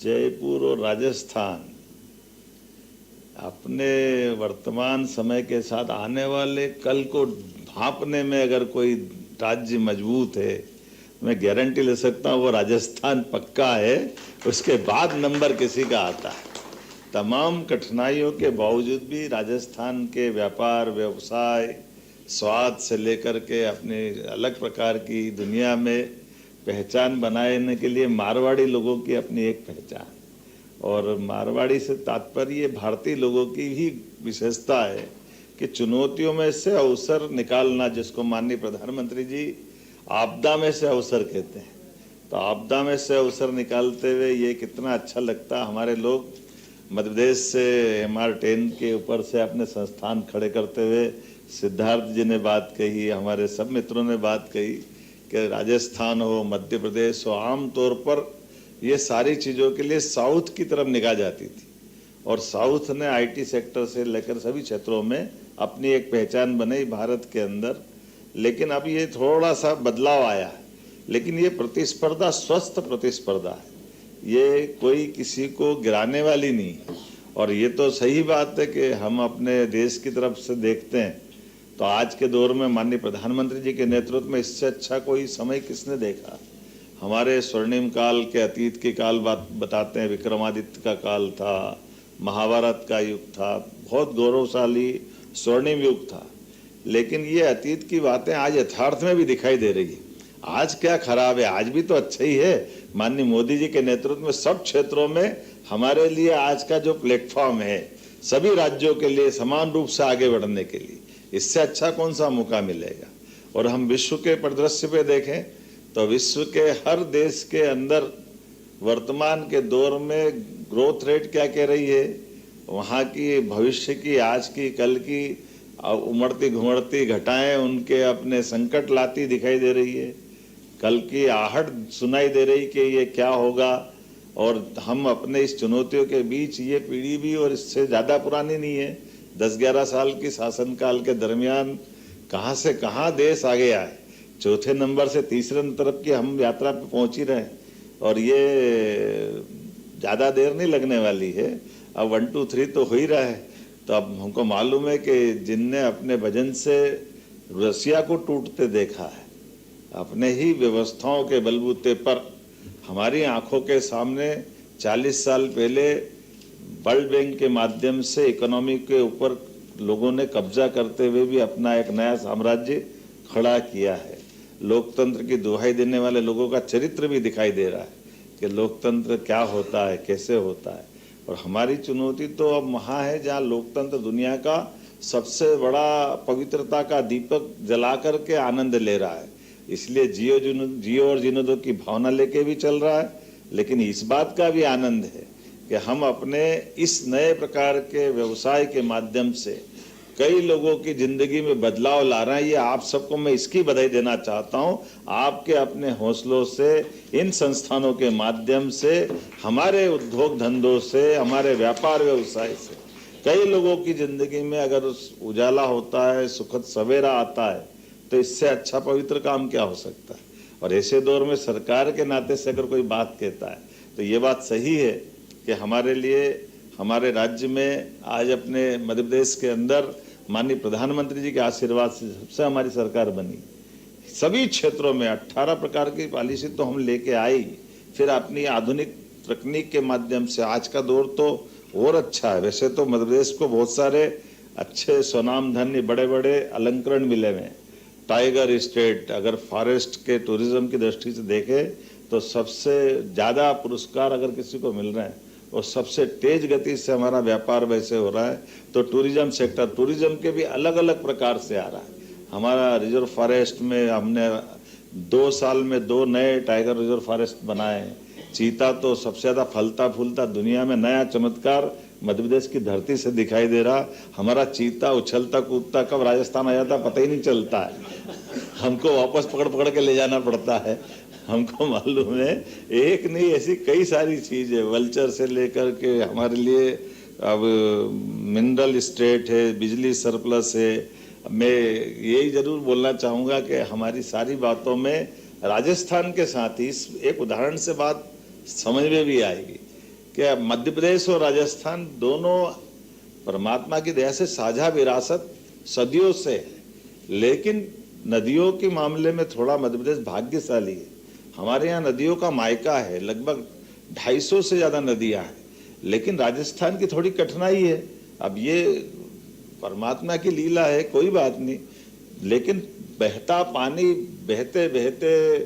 जयपुर और राजस्थान अपने वर्तमान समय के साथ आने वाले कल को भांपने में अगर कोई राज्य मजबूत है, मैं गारंटी ले सकता हूँ वो राजस्थान पक्का है। उसके बाद नंबर किसी का आता है। तमाम कठिनाइयों के बावजूद भी राजस्थान के व्यापार, व्यवसाय, स्वाद से लेकर के अपने अलग प्रकार की दुनिया में पहचान बनाने के लिए मारवाड़ी लोगों की अपनी एक पहचान, और मारवाड़ी से तात्पर्य भारतीय लोगों की ही विशेषता है कि चुनौतियों में से अवसर निकालना, जिसको माननीय प्रधानमंत्री जी आपदा में से अवसर कहते हैं। तो आपदा में से अवसर निकालते हुए ये कितना अच्छा लगता। हमारे लोग मध्य प्रदेश से MR10 के ऊपर से अपने संस्थान खड़े करते हुए सिद्धार्थ जी ने बात कही, हमारे सब मित्रों ने बात कही कि राजस्थान हो, मध्य प्रदेश हो, आम तौर पर ये सारी चीज़ों के लिए साउथ की तरफ निगाह जाती थी, और साउथ ने IT सेक्टर से लेकर सभी क्षेत्रों में अपनी एक पहचान बनाई भारत के अंदर। लेकिन अब ये थोड़ा सा बदलाव आया है, लेकिन ये प्रतिस्पर्धा स्वस्थ प्रतिस्पर्धा है, ये कोई किसी को गिराने वाली नहीं है। और ये तो सही बात है कि हम अपने देश की तरफ से देखते हैं तो आज के दौर में माननीय प्रधानमंत्री जी के नेतृत्व में इससे अच्छा कोई समय किसने देखा। हमारे स्वर्णिम काल के अतीत के काल बात बताते हैं, विक्रमादित्य का काल था, महाभारत का युग था, बहुत गौरवशाली स्वर्णिम युग था। लेकिन ये अतीत की बातें आज यथार्थ में भी दिखाई दे रही है। आज क्या खराब है, आज भी तो अच्छा ही है। माननीय मोदी जी के नेतृत्व में सब क्षेत्रों में हमारे लिए आज का जो प्लेटफॉर्म है सभी राज्यों के लिए समान रूप से आगे बढ़ने के लिए, इससे अच्छा कौन सा मौका मिलेगा। और हम विश्व के परिदृश्य पे देखें तो विश्व के हर देश के अंदर वर्तमान के दौर में ग्रोथ रेट क्या कह रही है, वहाँ की भविष्य की, आज की, कल की उमड़ती घुमड़ती घटाएं उनके अपने संकट लाती दिखाई दे रही है। कल की आहट सुनाई दे रही कि ये क्या होगा। और हम अपने इस चुनौतियों के बीच, ये पीढ़ी भी और इससे ज़्यादा पुरानी नहीं है, 10-11 साल की शासनकाल के दरमियान कहाँ से कहाँ देश आगे आए, चौथे नंबर से तीसरे तरफ की हम यात्रा पे पहुँच ही रहे हैं। और ये ज़्यादा देर नहीं लगने वाली है, अब 1 2 3 तो हो ही रहा है। तो अब हमको मालूम है कि जिनने अपने वजन से रसिया को टूटते देखा है, अपने ही व्यवस्थाओं के बलबूते पर हमारी आंखों के सामने 40 साल पहले वर्ल्ड बैंक के माध्यम से इकोनॉमी के ऊपर लोगों ने कब्जा करते हुए भी अपना एक नया साम्राज्य खड़ा किया है। लोकतंत्र की दुहाई देने वाले लोगों का चरित्र भी दिखाई दे रहा है कि लोकतंत्र क्या होता है, कैसे होता है। और हमारी चुनौती तो अब वहाँ है जहाँ लोकतंत्र दुनिया का सबसे बड़ा पवित्रता का दीपक जला करके आनंद ले रहा है। इसलिए जियो और जीने दो की भावना लेके भी चल रहा है, लेकिन इस बात का भी आनंद है कि हम अपने इस नए प्रकार के व्यवसाय के माध्यम से कई लोगों की जिंदगी में बदलाव ला रहे हैं। ये आप सबको मैं इसकी बधाई देना चाहता हूँ। आपके अपने हौसलों से, इन संस्थानों के माध्यम से, हमारे उद्योग धंधों से, हमारे व्यापार व्यवसाय से कई लोगों की जिंदगी में अगर उजाला होता है, सुखद सवेरा आता है, तो इससे अच्छा पवित्र काम क्या हो सकता है। और ऐसे दौर में सरकार के नाते से अगर कोई बात कहता है तो ये बात सही है कि हमारे लिए, हमारे राज्य में आज अपने मध्य प्रदेश के अंदर माननीय प्रधानमंत्री जी के आशीर्वाद से सबसे हमारी सरकार बनी। सभी क्षेत्रों में 18 प्रकार की पॉलिसी तो हम लेके आई, फिर अपनी आधुनिक तकनीक के माध्यम से आज का दौर तो और अच्छा है। वैसे तो मध्य प्रदेश को बहुत सारे अच्छे स्वनाम धन्य बड़े बड़े अलंकरण मिले हुए हैं। टाइगर स्टेट, अगर फॉरेस्ट के टूरिज्म की दृष्टि से देखें तो सबसे ज़्यादा पुरस्कार अगर किसी को मिल रहे हैं और सबसे तेज गति से हमारा व्यापार वैसे हो रहा है। तो टूरिज्म सेक्टर, टूरिज्म के भी अलग अलग प्रकार से आ रहा है। हमारा रिजर्व फॉरेस्ट में हमने 2 साल में 2 नए टाइगर रिजर्व फॉरेस्ट बनाए हैं। चीता तो सबसे ज़्यादा फलता फूलता दुनिया में नया चमत्कार मध्य प्रदेश की धरती से दिखाई दे रहा। हमारा चीता उछलता कूदता कब राजस्थान आ जाता पता ही नहीं चलता है, हमको वापस पकड़ पकड़ के ले जाना पड़ता है। हमको मालूम है एक नहीं ऐसी कई सारी चीज़ें, वल्चर से लेकर के हमारे लिए अब मिनरल स्टेट है, बिजली सरप्लस है। मैं यही जरूर बोलना चाहूँगा कि हमारी सारी बातों में राजस्थान के साथ ही एक उदाहरण से बात समझ में भी आएगी कि मध्य प्रदेश और राजस्थान दोनों परमात्मा की दया से साझा विरासत सदियों से है, लेकिन नदियों के मामले में थोड़ा मध्य प्रदेश भाग्यशाली है। हमारे यहाँ नदियों का मायका है, लगभग 250 से ज़्यादा नदियाँ हैं, लेकिन राजस्थान की थोड़ी कठिनाई है। अब ये परमात्मा की लीला है, कोई बात नहीं, लेकिन बहता पानी बहते बहते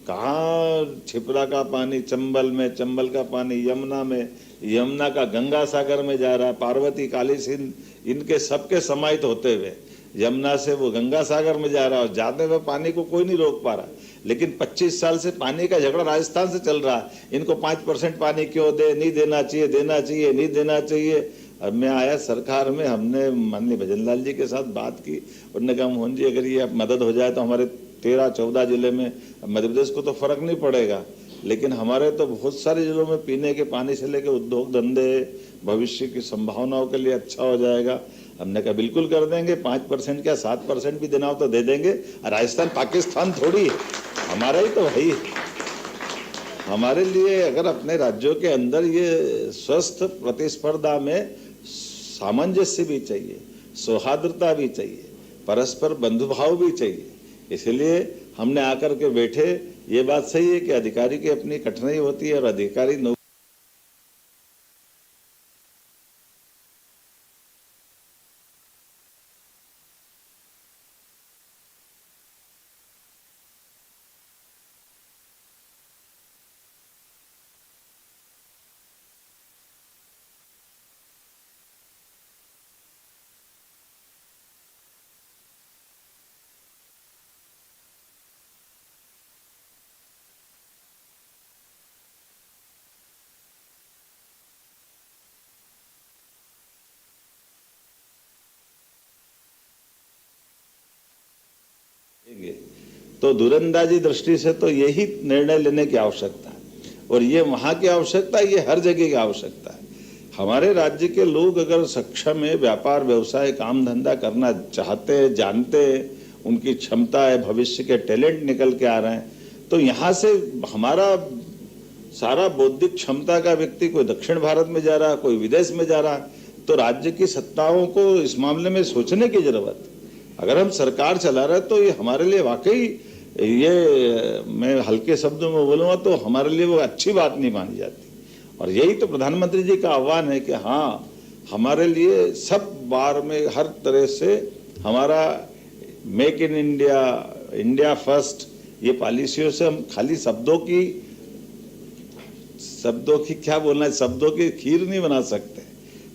कहाँ छिपरा का पानी चंबल में, चंबल का पानी यमुना में, यमुना का गंगा सागर में जा रहा है, पार्वती काली सिंध इनके सबके समाहित होते हुए यमुना से वो गंगा सागर में जा रहा है और जाते हुए पानी को कोई नहीं रोक पा रहा। लेकिन 25 साल से पानी का झगड़ा राजस्थान से चल रहा है, इनको 5% पानी क्यों दे, नहीं देना चाहिए, देना चाहिए, नहीं देना चाहिए। अब मैं आया सरकार में, हमने माननीय भजन लाल जी के साथ बात की, उन्होंने कहा मोहन जी अगर ये मदद हो जाए तो हमारे 13-14 जिले में, मध्य प्रदेश को तो फर्क नहीं पड़ेगा, लेकिन हमारे तो बहुत सारे जिलों में पीने के पानी से लेकर उद्योग धंधे, भविष्य की संभावनाओं के लिए अच्छा हो जाएगा। हमने कहा बिल्कुल कर देंगे, 5% क्या 7% भी देना हो तो दे देंगे। राजस्थान पाकिस्तान थोड़ी है, हमारा ही तो भाई। हमारे लिए अगर अपने राज्यों के अंदर ये स्वस्थ प्रतिस्पर्धा में सामंजस्य भी चाहिए, सौहार्दता भी चाहिए, परस्पर बंधुभाव भी चाहिए। इसलिए हमने आकर के बैठे, ये बात सही है कि अधिकारी की अपनी कठिनाई होती है और अधिकारी तो दूरंदाजी दृष्टि से तो यही निर्णय लेने की आवश्यकता है, और ये वहाँ की आवश्यकता है, ये हर जगह की आवश्यकता है। हमारे राज्य के लोग अगर सक्षम है, व्यापार व्यवसाय काम धंधा करना चाहते हैं, जानते हैं, उनकी क्षमता है, भविष्य के टैलेंट निकल के आ रहे हैं, तो यहाँ से हमारा सारा बौद्धिक क्षमता का व्यक्ति कोई दक्षिण भारत में जा रहा है, कोई विदेश में जा रहा है, तो राज्य की सत्ताओं को इस मामले में सोचने की जरूरत है। अगर हम सरकार चला रहे तो ये हमारे लिए वाकई, ये मैं हल्के शब्दों में बोलूँगा तो हमारे लिए वो अच्छी बात नहीं मानी जाती। और यही तो प्रधानमंत्री जी का आह्वान है कि हाँ, हमारे लिए सब बार में हर तरह से हमारा make in India, India first, ये पॉलिसियों से हम खाली शब्दों की क्या बोलना है, शब्दों की खीर नहीं बना सकते,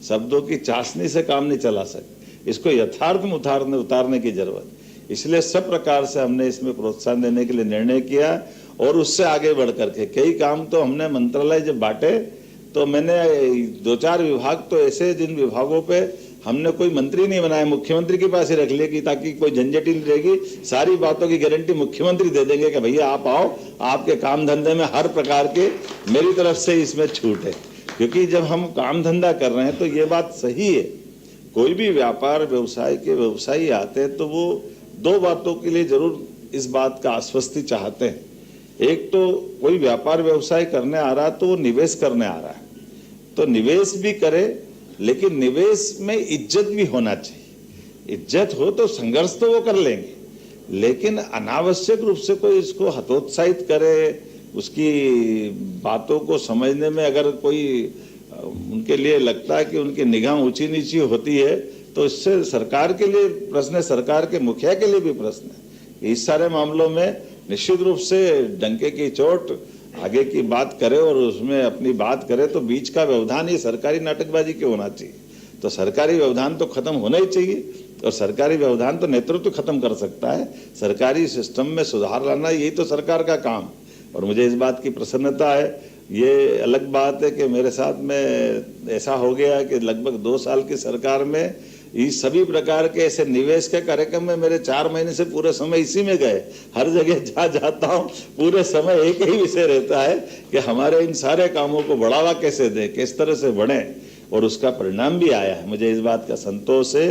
शब्दों की चाशनी से काम नहीं चला सकते, इसको यथार्थ में उतारने की जरूरत। इसलिए सब प्रकार से हमने इसमें प्रोत्साहन देने के लिए निर्णय किया, और उससे आगे बढ़ करके कई काम तो हमने मंत्रालय जब बांटे तो मैंने 2-4 विभाग तो ऐसे, जिन विभागों पे हमने कोई मंत्री नहीं बनाया, मुख्यमंत्री के पास ही रख लिया कि ताकि कोई झंझट ही नहीं रहेगी, सारी बातों की गारंटी मुख्यमंत्री दे देंगे कि भैया आप आओ, आपके काम धंधे में हर प्रकार के मेरी तरफ से इसमें छूट है। क्योंकि जब हम काम धंधा कर रहे हैं तो ये बात सही है, कोई भी व्यापार व्यवसाय के व्यवसायी आते हैं तो वो 2 बातों के लिए जरूर इस बात का आश्वस्ति चाहते हैं। एक तो कोई व्यापार व्यवसाय करने आ रहा है तो वो निवेश करने आ रहा है, तो निवेश भी करे, लेकिन निवेश में इज्जत भी होना चाहिए। इज्जत हो तो संघर्ष तो वो कर लेंगे, लेकिन अनावश्यक रूप से कोई इसको हतोत्साहित करे, उसकी बातों को समझने में अगर कोई उनके लिए लगता है कि उनकी निगाह ऊंची नीची होती है, तो इससे सरकार के लिए प्रश्न है, सरकार के मुखिया के लिए भी प्रश्न है। इस सारे मामलों में निश्चित रूप से डंके की चोट आगे की बात करे और उसमें अपनी बात करे, तो बीच का व्यवधान ये सरकारी नाटकबाजी क्यों होना चाहिए। तो सरकारी व्यवधान तो खत्म होना ही चाहिए, और सरकारी व्यवधान तो नेतृत्व खत्म कर सकता है। सरकारी सिस्टम में सुधार लाना यही तो सरकार का काम। और मुझे इस बात की प्रसन्नता है, ये अलग बात है कि मेरे साथ में ऐसा हो गया कि लगभग 2 साल की सरकार में इस सभी प्रकार के ऐसे निवेश के कार्यक्रम में मेरे 4 महीने से पूरे समय इसी में गए। हर जगह जहाँ जाता हूँ पूरे समय एक ही विषय रहता है कि हमारे इन सारे कामों को बढ़ावा कैसे दें, किस तरह से बढ़े, और उसका परिणाम भी आया है। मुझे इस बात का संतोष है।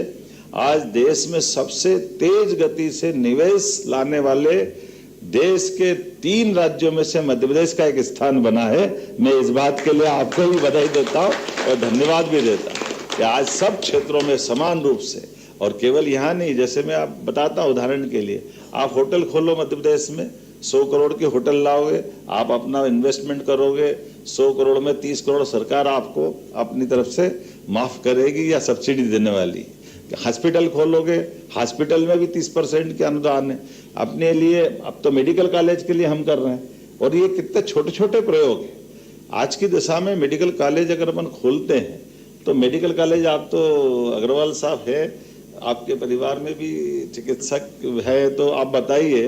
आज देश में सबसे तेज गति से निवेश लाने वाले देश के 3 राज्यों में से मध्य प्रदेश का एक स्थान बना है। मैं इस बात के लिए आपको भी बधाई देता हूं और धन्यवाद भी देता हूं कि आज सब क्षेत्रों में समान रूप से, और केवल यहाँ नहीं, जैसे मैं आप बताता हूं उदाहरण के लिए, आप होटल खोलो मध्य प्रदेश में, 100 करोड़ के होटल लाओगे, आप अपना इन्वेस्टमेंट करोगे, 100 करोड़ में 30 करोड़ सरकार आपको अपनी तरफ से माफ करेगी या सब्सिडी देने वाली। हॉस्पिटल खोलोगे, हॉस्पिटल में भी 30% के अनुदान है अपने लिए। अब तो मेडिकल कॉलेज के लिए हम कर रहे हैं, और ये कितने छोटे छोटे प्रयोग है। आज की दशा में मेडिकल कॉलेज अगर अपन खोलते हैं तो मेडिकल कॉलेज, आप तो अग्रवाल साहब है, आपके परिवार में भी चिकित्सक है, तो आप बताइए,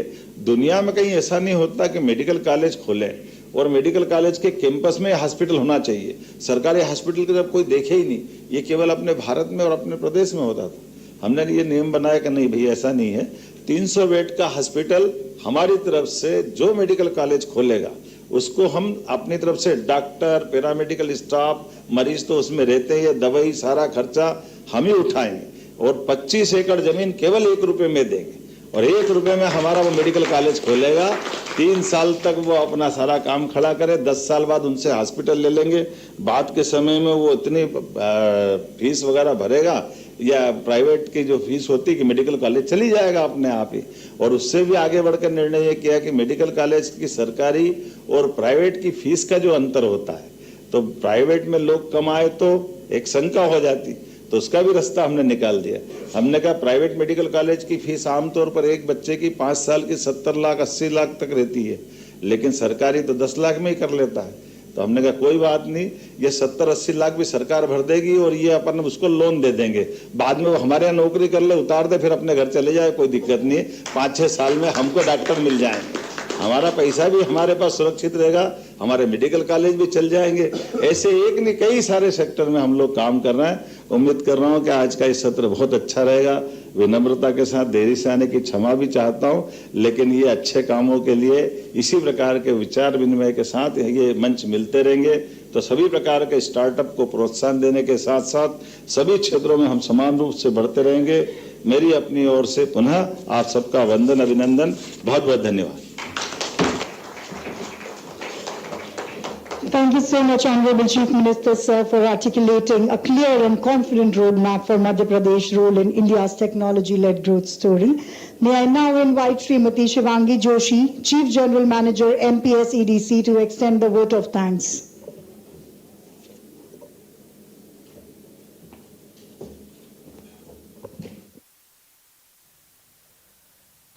दुनिया में कहीं ऐसा नहीं होता कि मेडिकल कॉलेज खोले और मेडिकल कॉलेज के कैंपस में हॉस्पिटल होना चाहिए। सरकारी हॉस्पिटल को जब कोई देखे ही नहीं, ये केवल अपने भारत में और अपने प्रदेश में होता था। हमने ये नियम बनाया कि नहीं भाई ऐसा नहीं है, 300 बेड का हॉस्पिटल हमारी तरफ से जो मेडिकल कॉलेज खोलेगा उसको हम अपनी तरफ से डॉक्टर, पैरामेडिकल स्टाफ, मरीज तो उसमें रहते हैं, दवाई सारा खर्चा हम ही उठाएंगे, और 25 एकड़ जमीन केवल 1 रुपए में देंगे, और 1 रुपए में हमारा वो मेडिकल कॉलेज खोलेगा। 3 साल तक वो अपना सारा काम खड़ा करे, 10 साल बाद उनसे हॉस्पिटल ले लेंगे। बाद के समय में वो इतनी फीस वगैरह भरेगा या प्राइवेट की जो फीस होती है कि मेडिकल कॉलेज चली जाएगा अपने आप ही। और उससे भी आगे बढ़कर निर्णय ये किया कि मेडिकल कॉलेज की सरकारी और प्राइवेट की फीस का जो अंतर होता है, तो प्राइवेट में लोग कमाए तो एक शंका हो जाती, तो उसका भी रास्ता हमने निकाल दिया। हमने कहा प्राइवेट मेडिकल कॉलेज की फीस आमतौर पर एक बच्चे की 5 साल की 70 लाख 80 लाख तक रहती है, लेकिन सरकारी तो 10 लाख में ही कर लेता है। तो हमने कहा कोई बात नहीं, ये 70-80 लाख भी सरकार भर देगी और ये अपन उसको लोन दे देंगे, बाद में वो हमारे यहाँ नौकरी कर ले, उतार दे, फिर अपने घर चले जाए, कोई दिक्कत नहीं है। 5-6 साल में हमको डॉक्टर मिल जाएंगे, हमारा पैसा भी हमारे पास सुरक्षित रहेगा, हमारे मेडिकल कॉलेज भी चल जाएंगे। ऐसे एक नहीं कई सारे सेक्टर में हम लोग काम कर रहे हैं। उम्मीद कर रहा हूं कि आज का ये सत्र बहुत अच्छा रहेगा। विनम्रता के साथ देरी से आने की क्षमा भी चाहता हूं, लेकिन ये अच्छे कामों के लिए इसी प्रकार के विचार विनिमय के साथ ये मंच मिलते रहेंगे, तो सभी प्रकार के स्टार्टअप को प्रोत्साहन देने के साथ साथ सभी क्षेत्रों में हम समान रूप से बढ़ते रहेंगे। मेरी अपनी ओर से पुनः आप सबका वंदन, अभिनंदन, बहुत बहुत धन्यवाद। Thank you so much, Honorable Chief Minister, sir, for articulating a clear and confident roadmap for Madhya Pradesh role in India's technology-led growth story. May I now invite Srimati Shivangi Joshi, Chief General Manager, MPS EDC, to extend the vote of thanks.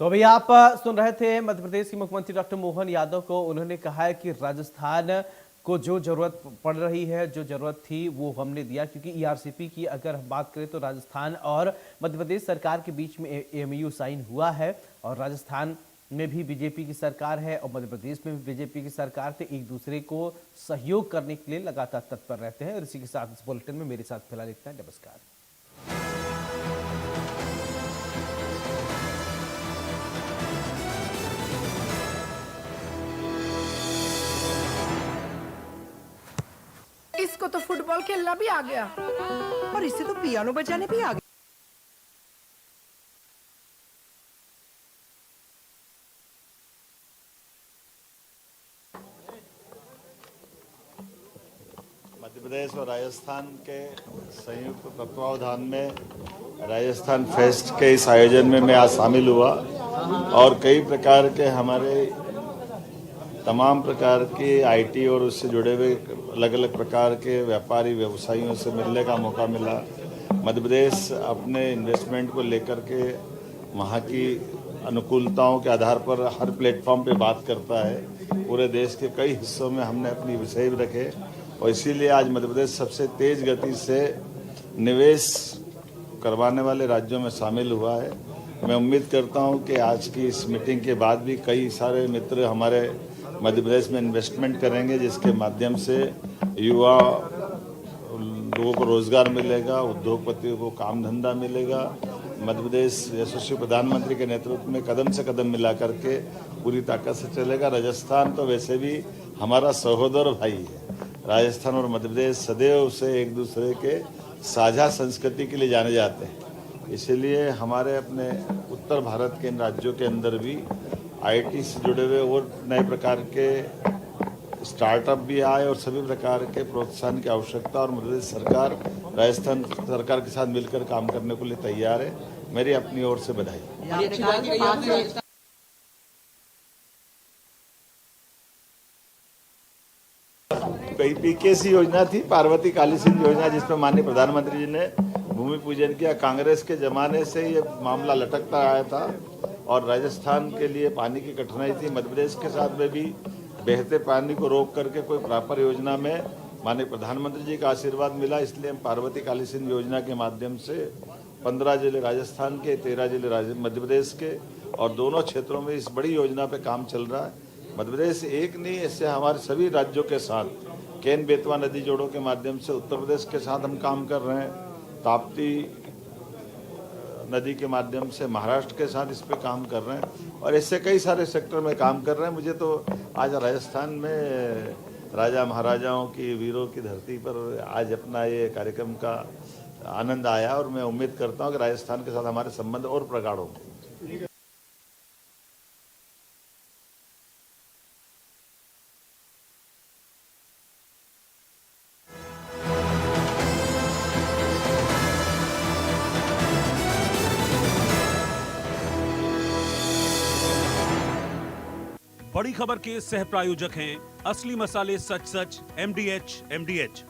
तो अभी आप सुन रहे थे मध्य प्रदेश के मुख्यमंत्री doctor Mohan Yadav को। उन्होंने कहा है कि राजस्थान को जो जरूरत पड़ रही है, जो जरूरत थी, वो हमने दिया, क्योंकि ईआरसीपी की अगर हम बात करें तो राजस्थान और मध्य प्रदेश सरकार के बीच में एमओयू साइन हुआ है, और राजस्थान में भी बीजेपी की सरकार है और मध्य प्रदेश में भी बीजेपी की सरकार, तो एक दूसरे को सहयोग करने के लिए लगातार तत्पर रहते हैं। और इसी के साथ इस बुलेटिन में मेरे साथ फिलहाल इतना। नमस्कार। इसको तो फुटबॉल खेलना भी आ गया और इससे तो पियानो बजाने भी आ गया। मध्य प्रदेश और राजस्थान के संयुक्त तत्वावधान में राजस्थान फेस्ट के इस आयोजन में मैं आज शामिल हुआ, और कई प्रकार के हमारे तमाम प्रकार के आईटी और उससे जुड़े हुए अलग अलग प्रकार के व्यापारी व्यवसायियों से मिलने का मौका मिला। मध्य प्रदेश अपने इन्वेस्टमेंट को लेकर के वहाँ की अनुकूलताओं के आधार पर हर प्लेटफॉर्म पे बात करता है। पूरे देश के कई हिस्सों में हमने अपनी विषय भी रखे, और इसीलिए आज मध्य प्रदेश सबसे तेज गति से निवेश करवाने वाले राज्यों में शामिल हुआ है। मैं उम्मीद करता हूं कि आज की इस मीटिंग के बाद भी कई सारे मित्र हमारे मध्य प्रदेश में इन्वेस्टमेंट करेंगे, जिसके माध्यम से युवा लोगों को रोजगार मिलेगा, उद्योगपतियों को काम धंधा मिलेगा। मध्य प्रदेश यशस्वी प्रधानमंत्री के नेतृत्व में कदम से कदम मिला करके पूरी ताकत से चलेगा। राजस्थान तो वैसे भी हमारा सहोदर भाई है। राजस्थान और मध्य प्रदेश सदैव से एक दूसरे के साझा संस्कृति के लिए जाने जाते हैं, इसलिए हमारे अपने उत्तर भारत के इन राज्यों के अंदर भी आईटी से जुड़े हुए और नए प्रकार के स्टार्टअप भी आए और सभी प्रकार के प्रोत्साहन की आवश्यकता और मध्य प्रदेश सरकार राजस्थान सरकार के साथ मिलकर काम करने को लिए तैयार है। मेरी अपनी ओर से बधाई। पीकेसी योजना थी, पार्वती काली सिंध योजना, जिसमें माननीय प्रधानमंत्री जी ने भूमि पूजन किया। कांग्रेस के जमाने से ये मामला लटकता आया था और राजस्थान के लिए पानी की कठिनाई थी। मध्य प्रदेश के साथ में भी बहते पानी को रोक करके कोई प्रॉपर योजना में माननीय प्रधानमंत्री जी का आशीर्वाद मिला, इसलिए हम पार्वती काली सिंध योजना के माध्यम से 15 जिले राजस्थान के, 13 जिले मध्य प्रदेश के और दोनों क्षेत्रों में इस बड़ी योजना पे काम चल रहा है। मध्य प्रदेश एक नहीं, इससे हमारे सभी राज्यों के साथ केन बेतवा नदी जोड़ों के माध्यम से उत्तर प्रदेश के साथ हम काम कर रहे हैं। ताप्ती नदी के माध्यम से महाराष्ट्र के साथ इस पे काम कर रहे हैं और इससे कई सारे सेक्टर में काम कर रहे हैं। मुझे तो आज राजस्थान में राजा महाराजाओं की, वीरों की धरती पर आज अपना ये कार्यक्रम का आनंद आया और मैं उम्मीद करता हूँ कि राजस्थान के साथ हमारे संबंध और प्रगाढ़ होंगे। बड़ी खबर के सह प्रायोजक हैं असली मसाले सच सच, MDH